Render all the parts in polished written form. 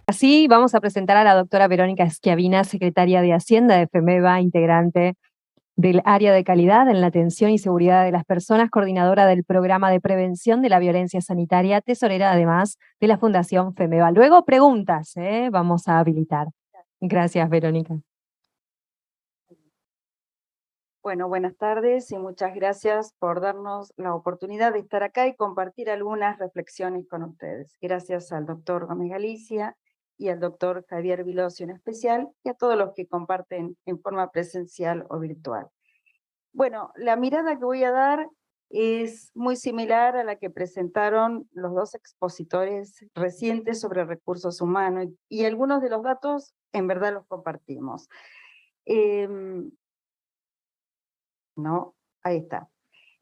Así vamos a presentar a la doctora Verónica Schiavina, secretaria de Hacienda de FEMEVA, integrante del área de calidad en la atención y seguridad de las personas, coordinadora del programa de prevención de la violencia sanitaria, tesorera además de la Fundación FEMEVA. Luego preguntas, vamos a habilitar. Gracias, Verónica. Bueno, buenas tardes y muchas gracias por darnos la oportunidad de estar acá y compartir algunas reflexiones con ustedes. Gracias al doctor Gómez Galicia y al doctor Javier Vilosio en especial, y a todos los que comparten en forma presencial o virtual. Bueno, la mirada que voy a dar es muy similar a la que presentaron los dos expositores recientes sobre recursos humanos, y algunos de los datos en verdad los compartimos. No, ahí está.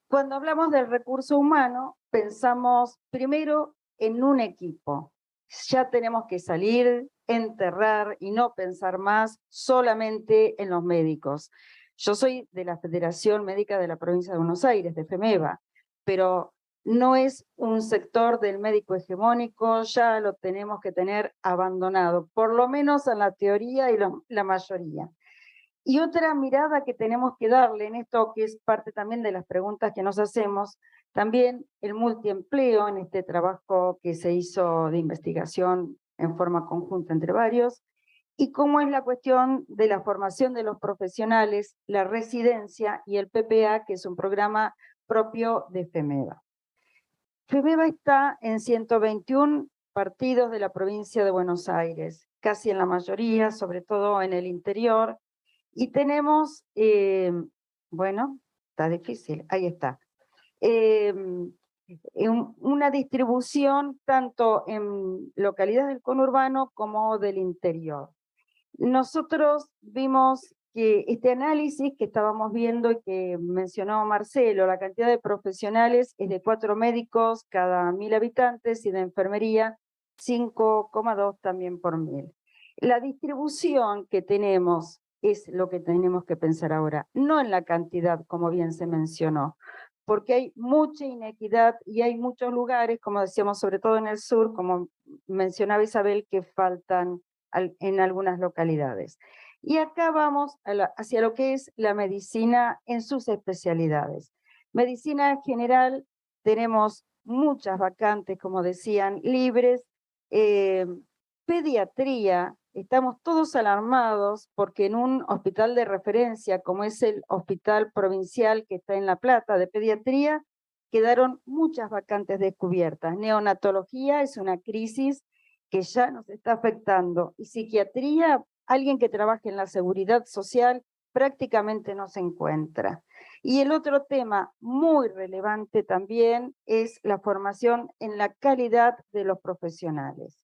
Cuando hablamos del recurso humano, pensamos primero en un equipo. Ya tenemos que salir, enterrar y no pensar más solamente en los médicos. Yo soy de la Federación Médica de la Provincia de Buenos Aires, de FEMEVA, pero no es un sector del médico hegemónico, ya lo tenemos que tener abandonado, por lo menos en la teoría y la mayoría. Y otra mirada que tenemos que darle en esto, que es parte también de las preguntas que nos hacemos, también el multiempleo en este trabajo que se hizo de investigación en forma conjunta entre varios, y cómo es la cuestión de la formación de los profesionales, la residencia y el PPA, que es un programa propio de FEMEVA. FEMEVA está en 121 partidos de la provincia de Buenos Aires, casi en la mayoría, sobre todo en el interior. Y tenemos, bueno, está difícil, ahí está, una distribución tanto en localidades del conurbano como del interior. Nosotros vimos que este análisis que estábamos viendo y que mencionó Marcelo, la cantidad de profesionales es de 4 médicos cada 1000 habitantes y de enfermería 5,2 también por 1000. La distribución que tenemos es lo que tenemos que pensar ahora, no en la cantidad, como bien se mencionó, porque hay mucha inequidad y hay muchos lugares, como decíamos, sobre todo en el sur, como mencionaba Isabel, que faltan en algunas localidades. Y acá vamos hacia lo que es la medicina en sus especialidades. Medicina general, tenemos muchas vacantes, como decían, libres. Pediatría, estamos todos alarmados porque en un hospital de referencia, como es el Hospital Provincial que está en La Plata de pediatría, quedaron muchas vacantes descubiertas. Neonatología es una crisis que ya nos está afectando. Y psiquiatría, alguien que trabaje en la seguridad social prácticamente no se encuentra. Y el otro tema muy relevante también es la formación en la calidad de los profesionales.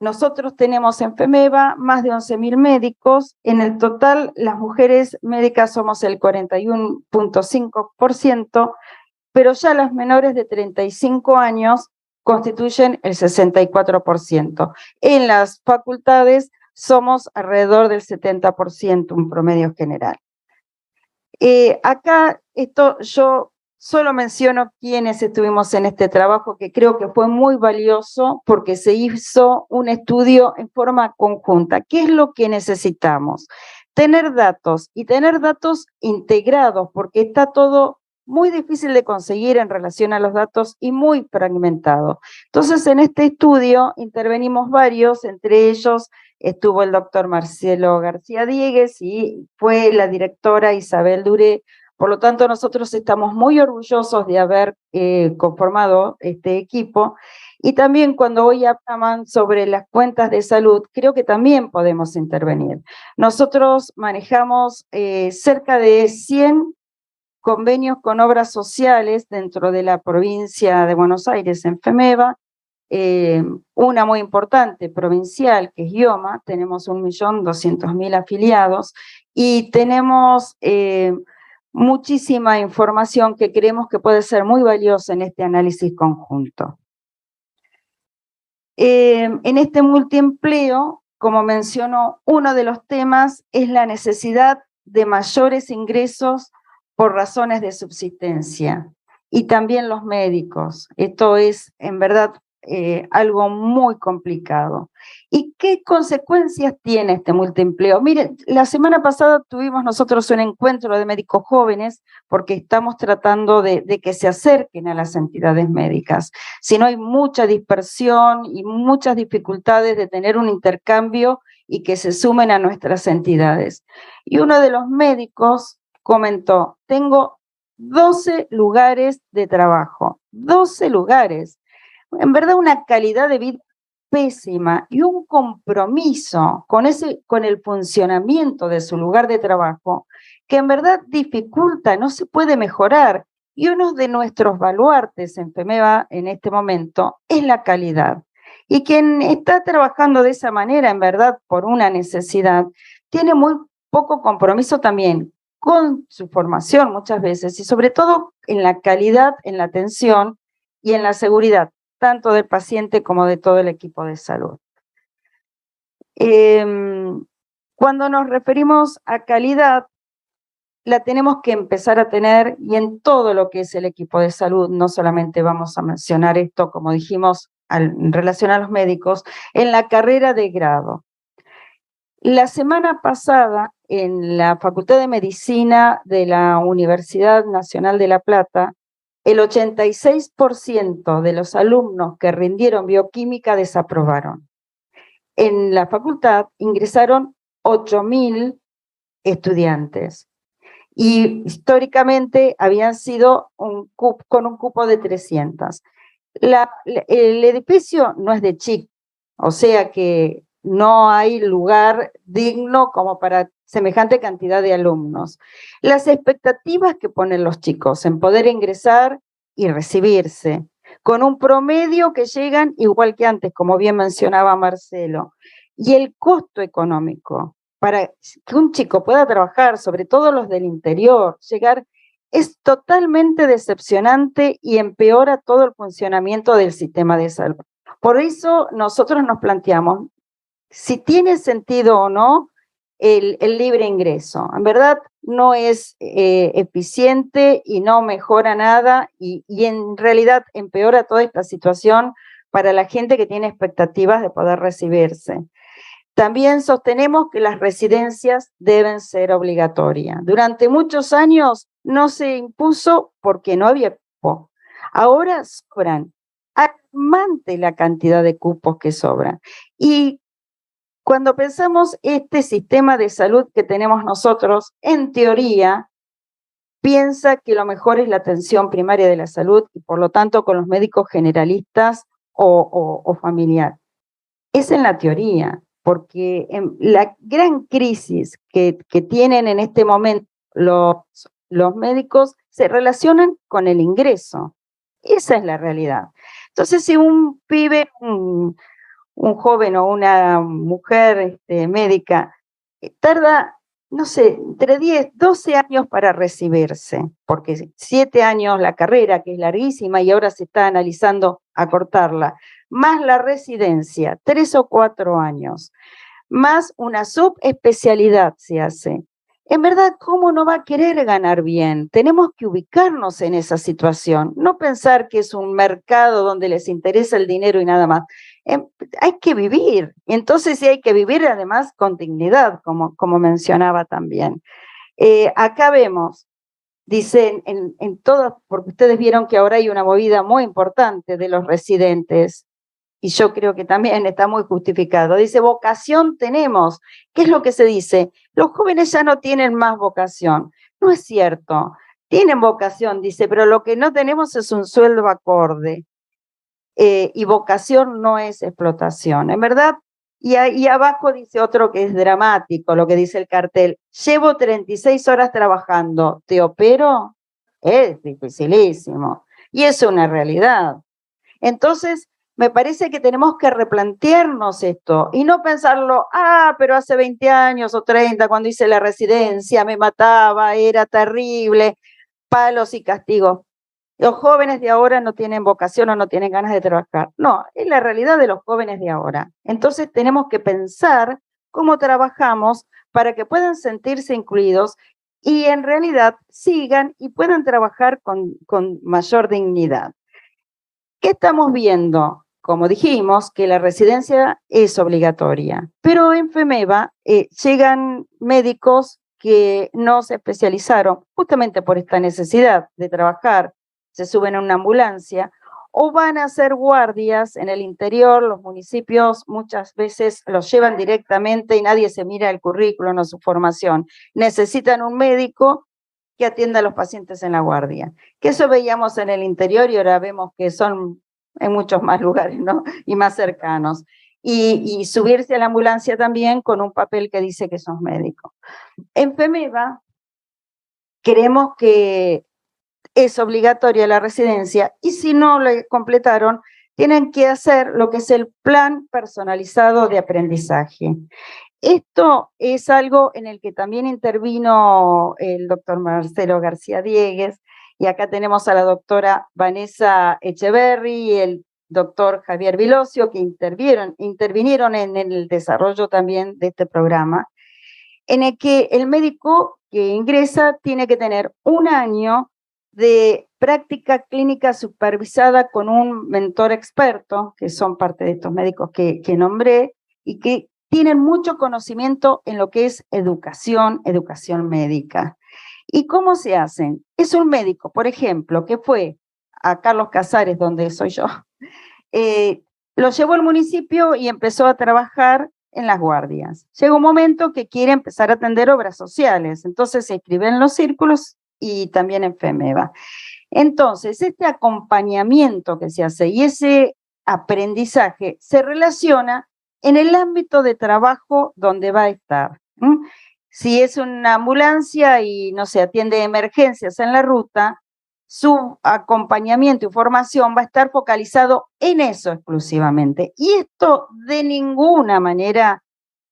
Nosotros tenemos en FEMEVA más de 11.000 médicos. En el total, las mujeres médicas somos el 41,5%, pero ya las menores de 35 años constituyen el 64%. En las facultades somos alrededor del 70%, un promedio general. Acá yo solo menciono quiénes estuvimos en este trabajo, que creo que fue muy valioso porque se hizo un estudio en forma conjunta. ¿Qué es lo que necesitamos? Tener datos, y tener datos integrados, porque está todo muy difícil de conseguir en relación a los datos y muy fragmentado. Entonces, en este estudio intervenimos varios, entre ellos estuvo el doctor Marcelo García Diegues y fue la directora Isabel Duré. Por lo tanto, nosotros estamos muy orgullosos de haber conformado este equipo. Y también cuando hoy hablan sobre las cuentas de salud, creo que también podemos intervenir. Nosotros manejamos cerca de 100 convenios con obras sociales dentro de la provincia de Buenos Aires en FEMEVA, una muy importante provincial que es IOMA, tenemos 1.200.000 afiliados y tenemos muchísima información que creemos que puede ser muy valiosa en este análisis conjunto. En este multiempleo, como mencionó, uno de los temas es la necesidad de mayores ingresos por razones de subsistencia y también los médicos. Esto es, en verdad, algo muy complicado. ¿Y qué consecuencias tiene este multiempleo? Miren, la semana pasada tuvimos nosotros un encuentro de médicos jóvenes porque estamos tratando de que se acerquen a las entidades médicas. Si no, hay mucha dispersión y muchas dificultades de tener un intercambio y que se sumen a nuestras entidades. Y uno de los médicos comentó, tengo 12 lugares de trabajo, 12 lugares. En verdad, una calidad de vida pésima y un compromiso con el funcionamiento de su lugar de trabajo que en verdad dificulta, no se puede mejorar. Y uno de nuestros baluartes en FEMEVA en este momento es la calidad. Y quien está trabajando de esa manera, en verdad, por una necesidad, tiene muy poco compromiso también con su formación muchas veces y sobre todo en la calidad, en la atención y en la seguridad, tanto del paciente como de todo el equipo de salud. Cuando nos referimos a calidad, la tenemos que empezar a tener y en todo lo que es el equipo de salud, no solamente vamos a mencionar esto, como dijimos, en relación a los médicos, en la carrera de grado. La semana pasada, en la Facultad de Medicina de la Universidad Nacional de La Plata, el 86% de los alumnos que rindieron bioquímica desaprobaron. En la facultad ingresaron 8.000 estudiantes y históricamente habían sido con un cupo de 300. El edificio no es de chic, o sea que no hay lugar digno como para semejante cantidad de alumnos. Las expectativas que ponen los chicos en poder ingresar y recibirse, con un promedio que llegan igual que antes, como bien mencionaba Marcelo, y el costo económico para que un chico pueda trabajar, sobre todo los del interior, llegar, es totalmente decepcionante y empeora todo el funcionamiento del sistema de salud. Por eso nosotros nos planteamos si tiene sentido o no el libre ingreso. En verdad no es eficiente y no mejora nada y en realidad empeora toda esta situación para la gente que tiene expectativas de poder recibirse. También sostenemos que las residencias deben ser obligatorias. Durante muchos años no se impuso porque no había cupo. Ahora sobran, alarmante la cantidad de cupos que sobran. Y cuando pensamos este sistema de salud que tenemos nosotros, en teoría, piensa que lo mejor es la atención primaria de la salud y por lo tanto con los médicos generalistas o familiar. Es en la teoría, porque la gran crisis que tienen en este momento los médicos se relacionan con el ingreso. Esa es la realidad. Entonces, si un pibe, un joven o una mujer médica tarda, no sé, entre 10, 12 años para recibirse, porque 7 años la carrera, que es larguísima, y ahora se está analizando acortarla, más la residencia, 3 o 4 años, más una subespecialidad se hace. En verdad, ¿cómo no va a querer ganar bien? Tenemos que ubicarnos en esa situación, no pensar que es un mercado donde les interesa el dinero y nada más. Hay que vivir, entonces sí hay que vivir además con dignidad, como mencionaba también. Acá vemos, dicen en todas, porque ustedes vieron que ahora hay una movida muy importante de los residentes, y yo creo que también está muy justificado. Dice, vocación tenemos. ¿Qué es lo que se dice? Los jóvenes ya no tienen más vocación. No es cierto. Tienen vocación, dice, pero lo que no tenemos es un sueldo acorde. Y vocación no es explotación. En verdad, y abajo dice otro que es dramático, lo que dice el cartel. Llevo 36 horas trabajando. ¿Te opero? Es dificilísimo. Y es una realidad. Entonces, me parece que tenemos que replantearnos esto y no pensarlo, pero hace 20 años o 30, cuando hice la residencia, me mataba, era terrible, palos y castigos. Los jóvenes de ahora no tienen vocación o no tienen ganas de trabajar. No, es la realidad de los jóvenes de ahora. Entonces, tenemos que pensar cómo trabajamos para que puedan sentirse incluidos y en realidad sigan y puedan trabajar con mayor dignidad. ¿Qué estamos viendo? como dijimos, que la residencia es obligatoria, pero en FEMEVA llegan médicos que no se especializaron justamente por esta necesidad de trabajar, se suben a una ambulancia o van a hacer guardias en el interior. Los municipios muchas veces los llevan directamente y nadie se mira el currículum o su formación. Necesitan un médico que atienda a los pacientes en la guardia. Que eso veíamos en el interior y ahora vemos que son en muchos más lugares, ¿no? Y más cercanos. Y subirse a la ambulancia también con un papel que dice que sos médico. En FEMEVA creemos que es obligatoria la residencia y si no lo completaron, tienen que hacer lo que es el plan personalizado de aprendizaje. Esto es algo en el que también intervino el doctor Marcelo García Diegues, y acá tenemos a la doctora Vanessa Echeverry y el doctor Javier Vilosio, que intervinieron en el desarrollo también de este programa, en el que el médico que ingresa tiene que tener un año de práctica clínica supervisada con un mentor experto, que son parte de estos médicos que nombré, y que tienen mucho conocimiento en lo que es educación médica. ¿Y cómo se hacen? Es un médico, por ejemplo, que fue a Carlos Casares, donde soy yo, lo llevó al municipio y empezó a trabajar en las guardias. Llega un momento que quiere empezar a atender obras sociales, entonces se inscribe en los círculos y también en FEMEVA. Entonces, este acompañamiento que se hace y ese aprendizaje se relaciona en el ámbito de trabajo donde va a estar. Si es una ambulancia y no se atiende emergencias en la ruta, su acompañamiento y formación va a estar focalizado en eso exclusivamente. Y esto de ninguna manera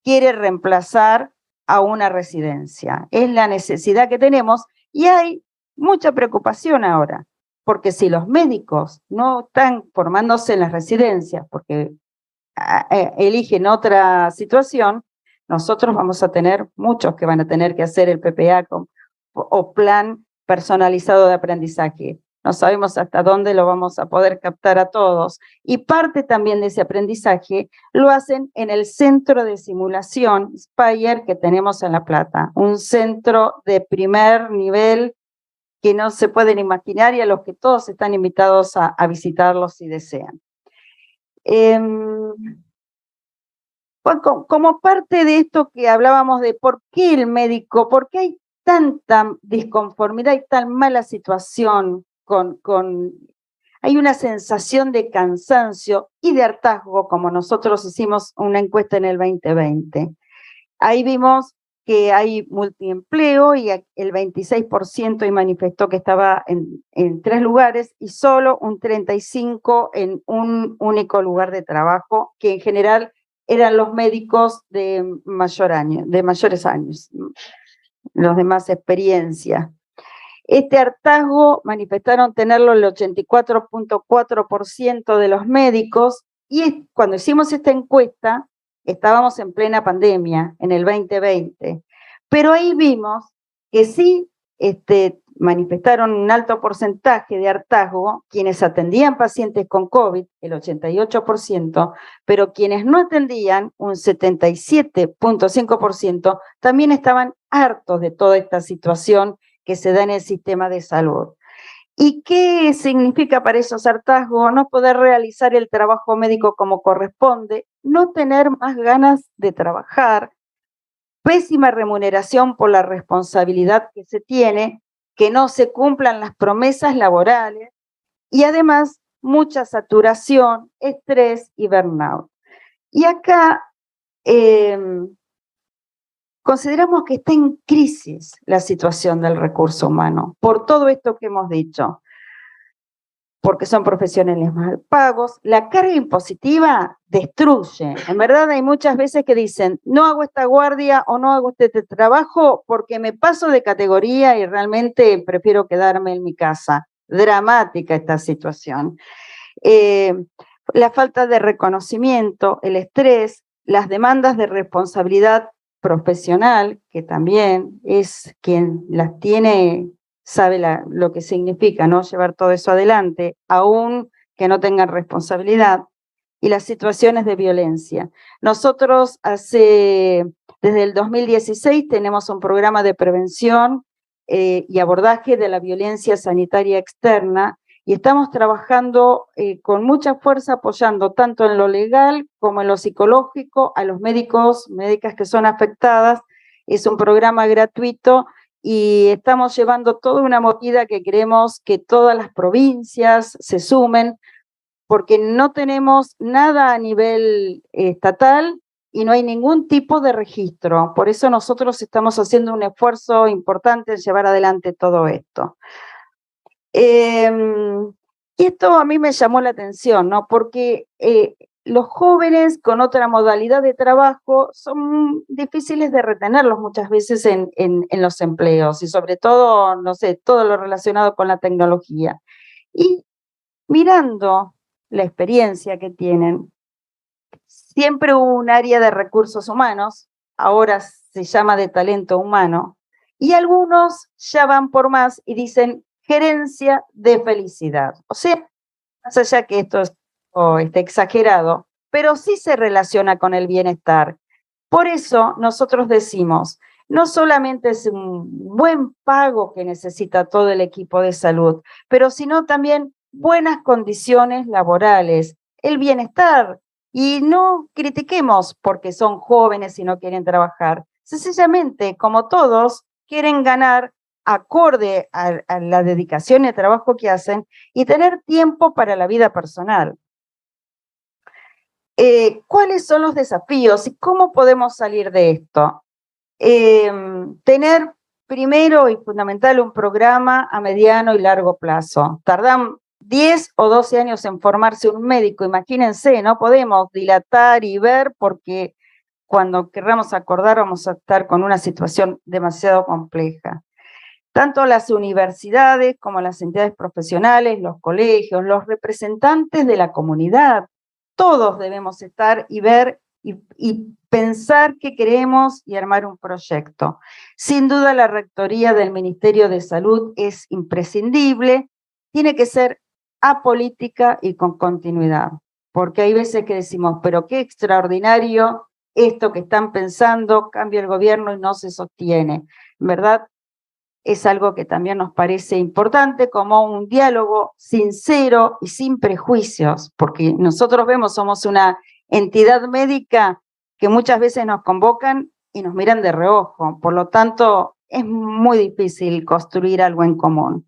quiere reemplazar a una residencia. Es la necesidad que tenemos y hay mucha preocupación ahora, porque si los médicos no están formándose en las residencias porque eligen otra situación, nosotros vamos a tener muchos que van a tener que hacer el PPA o plan personalizado de aprendizaje. No sabemos hasta dónde lo vamos a poder captar a todos. Y parte también de ese aprendizaje lo hacen en el centro de simulación Spire que tenemos en La Plata, un centro de primer nivel que no se pueden imaginar y a los que todos están invitados a visitarlos si desean. Como parte de esto que hablábamos de por qué el médico, por qué hay tanta disconformidad y tan mala situación, hay una sensación de cansancio y de hartazgo, como nosotros hicimos una encuesta en el 2020. Ahí vimos que hay multiempleo y el 26% y manifestó que estaba en 3 lugares y solo un 35% en un único lugar de trabajo, que en general eran los médicos de mayores años, los de más experiencia. Este hartazgo manifestaron tenerlo el 84.4% de los médicos y cuando hicimos esta encuesta estábamos en plena pandemia, en el 2020, pero ahí vimos que sí manifestaron un alto porcentaje de hartazgo quienes atendían pacientes con COVID, el 88%, pero quienes no atendían, un 77.5%, también estaban hartos de toda esta situación que se da en el sistema de salud. ¿Y qué significa para esos hartazgos? No poder realizar el trabajo médico como corresponde, no tener más ganas de trabajar, pésima remuneración por la responsabilidad que se tiene, que no se cumplan las promesas laborales y además mucha saturación, estrés y burnout. Y acá consideramos que está en crisis la situación del recurso humano, por todo esto que hemos dicho, porque son profesionales mal pagos, la carga impositiva destruye. En verdad hay muchas veces que dicen, no hago esta guardia o no hago este trabajo porque me paso de categoría y realmente prefiero quedarme en mi casa. Dramática esta situación. La falta de reconocimiento, el estrés, las demandas de responsabilidad profesional, que también es quien las tiene, sabe lo que significa, ¿no? Llevar todo eso adelante, aún que no tengan responsabilidad. y las situaciones de violencia. Nosotros desde el 2016 tenemos un programa de prevención y abordaje de la violencia sanitaria externa y estamos trabajando con mucha fuerza apoyando tanto en lo legal como en lo psicológico a los médicos, médicas que son afectadas. Es un programa gratuito y estamos llevando toda una movida que queremos que todas las provincias se sumen, porque no tenemos nada a nivel estatal y no hay ningún tipo de registro. Por eso nosotros estamos haciendo un esfuerzo importante en llevar adelante todo esto. Y esto a mí me llamó la atención, ¿no? Porque los jóvenes con otra modalidad de trabajo son difíciles de retenerlos muchas veces en los empleos y sobre todo, no sé, todo lo relacionado con la tecnología. Y mirando la experiencia que tienen, siempre hubo un área de recursos humanos, ahora se llama de talento humano, y algunos ya van por más y dicen gerencia de felicidad. O sea, más allá que esto esté exagerado, pero sí se relaciona con el bienestar. Por eso nosotros decimos, no solamente es un buen pago que necesita todo el equipo de salud, pero sino también buenas condiciones laborales, el bienestar. Y no critiquemos porque son jóvenes y no quieren trabajar. Sencillamente, como todos, quieren ganar acorde a la dedicación y el trabajo que hacen y tener tiempo para la vida personal. ¿Cuáles son los desafíos y cómo podemos salir de esto? Tener primero y fundamental un programa a mediano y largo plazo. Tardan 10 o 12 años en formarse un médico, imagínense, no podemos dilatar y ver porque cuando querramos acordar vamos a estar con una situación demasiado compleja. Tanto las universidades como las entidades profesionales, los colegios, los representantes de la comunidad, todos debemos estar y ver y pensar qué queremos y armar un proyecto. Sin duda la rectoría del Ministerio de Salud es imprescindible, tiene que ser apolítica y con continuidad, porque hay veces que decimos, pero qué extraordinario esto que están pensando, cambia el gobierno y no se sostiene, ¿verdad? Es algo que también nos parece importante, como un diálogo sincero y sin prejuicios, porque nosotros somos una entidad médica que muchas veces nos convocan y nos miran de reojo, por lo tanto es muy difícil construir algo en común.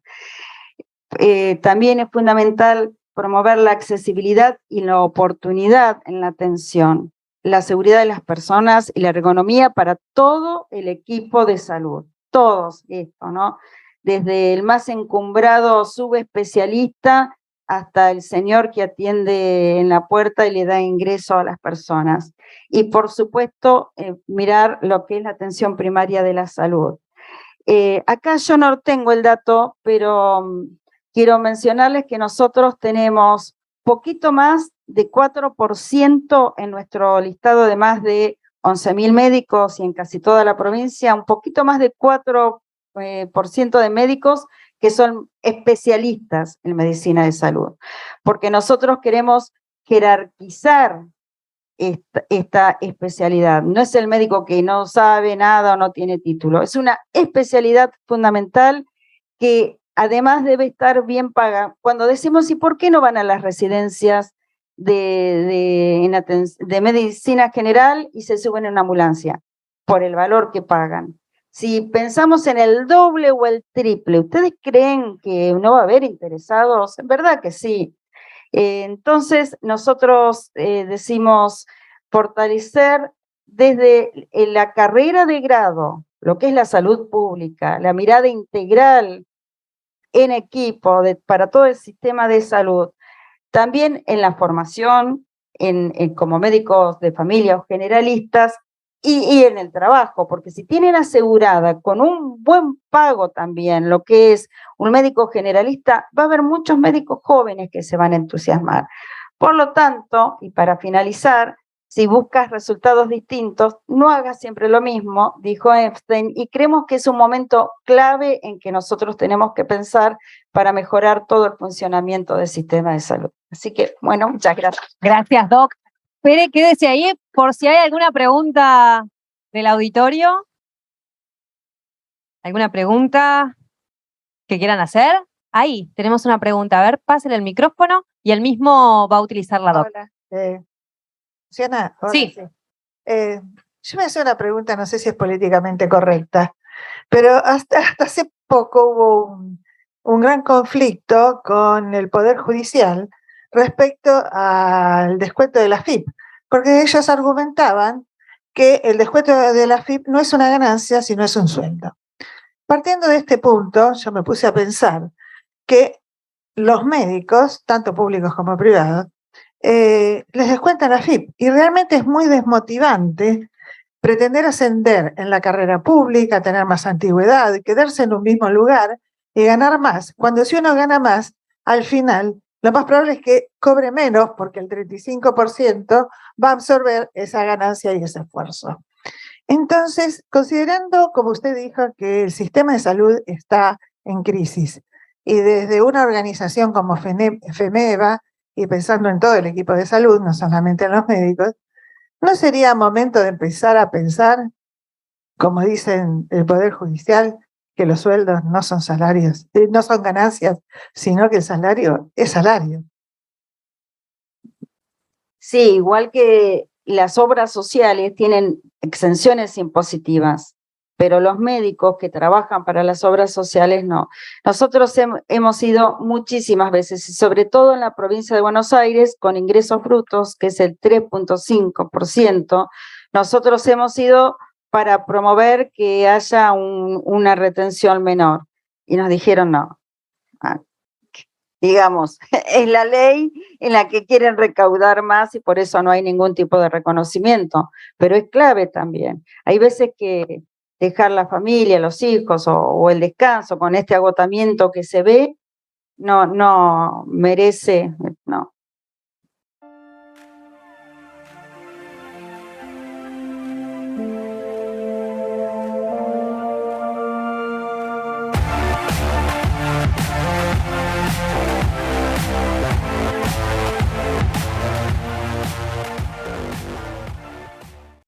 También es fundamental promover la accesibilidad y la oportunidad en la atención, la seguridad de las personas y la ergonomía para todo el equipo de salud. Todos esto, ¿no? Desde el más encumbrado subespecialista hasta el señor que atiende en la puerta y le da ingreso a las personas. Y por supuesto, mirar lo que es la atención primaria de la salud. Acá yo no tengo el dato, pero quiero mencionarles que nosotros tenemos poquito más de 4% en nuestro listado de más de 11.000 médicos y en casi toda la provincia, un poquito más de 4% de médicos que son especialistas en medicina de salud, porque nosotros queremos jerarquizar esta especialidad. No es el médico que no sabe nada o no tiene título, es una especialidad fundamental que además debe estar bien paga. Cuando decimos, ¿y por qué no van a las residencias de medicina general y se suben en una ambulancia? Por el valor que pagan. Si pensamos en el doble o el triple, ¿ustedes creen que no va a haber interesados? En verdad que sí. Entonces, nosotros decimos fortalecer desde la carrera de grado, lo que es la salud pública, la mirada integral en equipo para todo el sistema de salud, también en la formación, como médicos de familia o generalistas, y en el trabajo, porque si tienen asegurada con un buen pago también lo que es un médico generalista, va a haber muchos médicos jóvenes que se van a entusiasmar. Por lo tanto, y para finalizar, si buscas resultados distintos, no hagas siempre lo mismo, dijo Epstein, y creemos que es un momento clave en que nosotros tenemos que pensar para mejorar todo el funcionamiento del sistema de salud. Así que, bueno, muchas gracias. Gracias, Doc. Espere, quédese ahí por si hay alguna pregunta del auditorio. ¿Alguna pregunta que quieran hacer? Ahí, tenemos una pregunta. A ver, pásenle el micrófono y él mismo va a utilizar la Doc. Hola, Luciana, hola, Sí. yo me hacía una pregunta, no sé si es políticamente correcta, pero hasta hace poco hubo un gran conflicto con el Poder Judicial respecto al descuento de la AFIP, porque ellos argumentaban que el descuento de la AFIP no es una ganancia, sino es un sueldo. Partiendo de este punto, yo me puse a pensar que los médicos, tanto públicos como privados, les descuentan la AFIP y realmente es muy desmotivante pretender ascender en la carrera pública, tener más antigüedad, quedarse en un mismo lugar y ganar más. Cuando si uno gana más, al final, lo más probable es que cobre menos porque el 35% va a absorber esa ganancia y ese esfuerzo. Entonces, considerando, como usted dijo, que el sistema de salud está en crisis y desde una organización como FEMEVA y pensando en todo el equipo de salud, no solamente en los médicos, ¿no sería momento de empezar a pensar, como dicen el Poder Judicial, que los sueldos no son salarios, no son ganancias, sino que el salario es salario? Sí, igual que las obras sociales tienen exenciones impositivas, pero los médicos que trabajan para las obras sociales no. Nosotros hemos ido muchísimas veces, y sobre todo en la provincia de Buenos Aires, con ingresos brutos, que es el 3.5%, nosotros hemos ido para promover que haya una retención menor. Y nos dijeron no. Digamos, es la ley en la que quieren recaudar más y por eso no hay ningún tipo de reconocimiento, pero es clave también. Hay veces que dejar la familia, los hijos o el descanso con este agotamiento que se ve, no merece